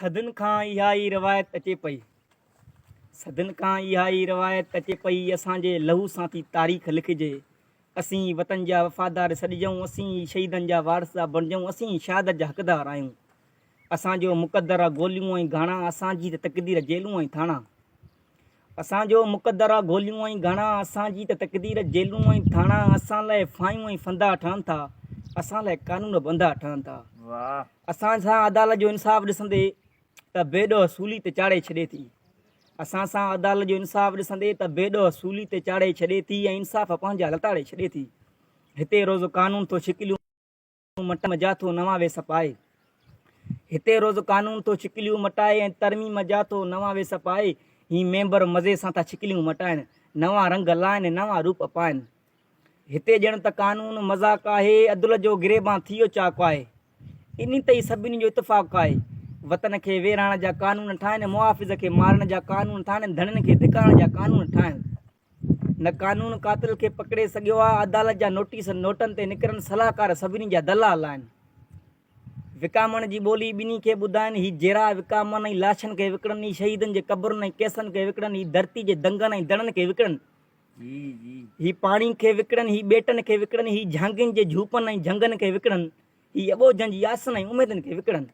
सदिन खां इहा ई रिवायत अचे पई, सदिन खां इहा ई रिवायत अचे पई, असांजे लहू सां थी तारीख़ लिखिजे। असीं वतन जा वफ़ादार सॾिजूं, असीं शहीदनि जा वारसा बणिजूं, असीं शहादत जा हक़दार आहियूं। असांजो मुक़दर आहे गोलियूं ऐं घाणा, असांजी त तक़दीर जेलूं ऐं थाणा। असांजो मुक़दर आहे गोलियूं ऐं घाणा, असांजी त तक़दीर जेलूं ऐं थाणा। असां लाइ फायूं ऐं फंदा ठहनि था, असां लाइ कानून बंदा ठहनि था। असां सां अदालत जो इंसाफ़ ॾिसंदे त बेॾो सूली ते चाढ़े छॾे थी। असां सां अदालत जो इंसाफ़ ॾिसंदे त बेॾो सूली ते चाढ़े छॾे थी ऐं इंसाफ़ पंहिंजा लताड़े छॾे थी। हिते रोज़ कानून थो शिकिलियूं मट मजा थो नवां वेस पाए। हिते रोज़ कानून थो शिकिलियूं मटाए ऐं तरमीम जा थो नवां वेस पाए। ही मेंबर मज़े सां था शिकिलियूं मटाइनि, नवां रंग लाइनि, नवां रूप पाइनि। हिते ॼण त कानून मज़ाक़ आहे, अदल जो गिरेबां थी वियो चाक आहे। इन ते ई सभिनी जो इतफ़ाक़ आहे, वतन खे वेराइण जा कानून ठाहिनि, मुआफ़िज़ खे मारण जा कानून ठाहिनि, धणनि खे धिकारण जा कानून ठाहिनि। न कानून कातिल खे पकिड़े सघियो आहे, अदालत जा नोटिस नोटनि ते निकिरनि, सलाहकार सभिनी जा दलाल आहिनि। विकामण जी ॿोली ॿिन्ही खे ॿुधाइनि, ही जहिड़ा विकामनि ऐं लाशनि खे विकिणनि, ही शहीदनि जे क़बरुनि ऐं केसनि खे विकिणनि, ही धरती जे दंगनि ऐं दड़नि खे विकिणनि, ही पाणी खे विकिणनि, ही ॿेटनि खे विकिणनि, ही झांगियुनि जे झूपनि ऐं झंगनि खे विकिणनि, ही अॿोझनि जी आसन ऐं उमेदनि खे विकिणनि।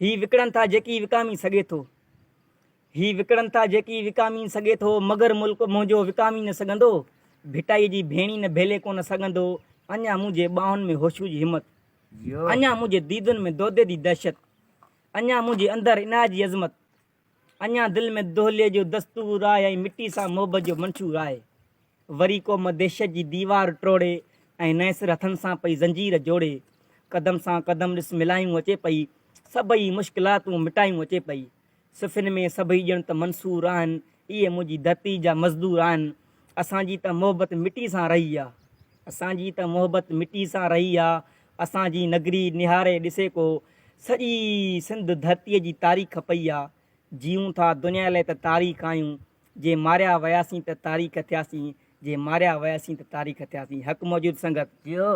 ही विकिणनि था जेकी विकामी सघे थो, ही विकिणनि था जेकी विकामी सघे थो। मगर मुल्क मुंहिंजो विकामी न सघंदो, भिटाई जी भेणी न भेले कोन सघंदो। अञा मुंहिंजे ॿाहुनि में होशू जी हिमत, अञा मुंहिंजे दीदुनि में दोदे जी दहशत, अञा मुंहिंजे अंदरि इनाज जी अज़मत, अञा दिलि में दोहले जो दस्तूर आहे ऐं मिटी सां मोहबत जो मंशूर आहे। वरी को मदेशत जी दीवार टोड़े ऐं नैसर हथनि सां पई ज़ंजीर जोड़े, कदम सां कदम ॾिस मिलायूं अचे पई, सभई मुश्किलातूं मिटायूं अचे पई। सुफ़िन में सभई ॼण त मंसूर आहिनि, इहे मुंहिंजी धरती जा मज़दूर आहिनि। असांजी त मोहबत मिटी सां रही आहे, असांजी त मोहबत मिटी सां रही आहे। असांजी नगरी निहारे ॾिसे को, सॼी सिंध धरतीअ जी तारीख़ पई आहे। जीऊं था दुनिया लाइ त तारीख़ आहियूं, जे मारिया वियासीं त तारीख़ थियासीं, जे मारिया वियासीं त तारीख़ थियासीं। हक़ मौजूद संगत जियो।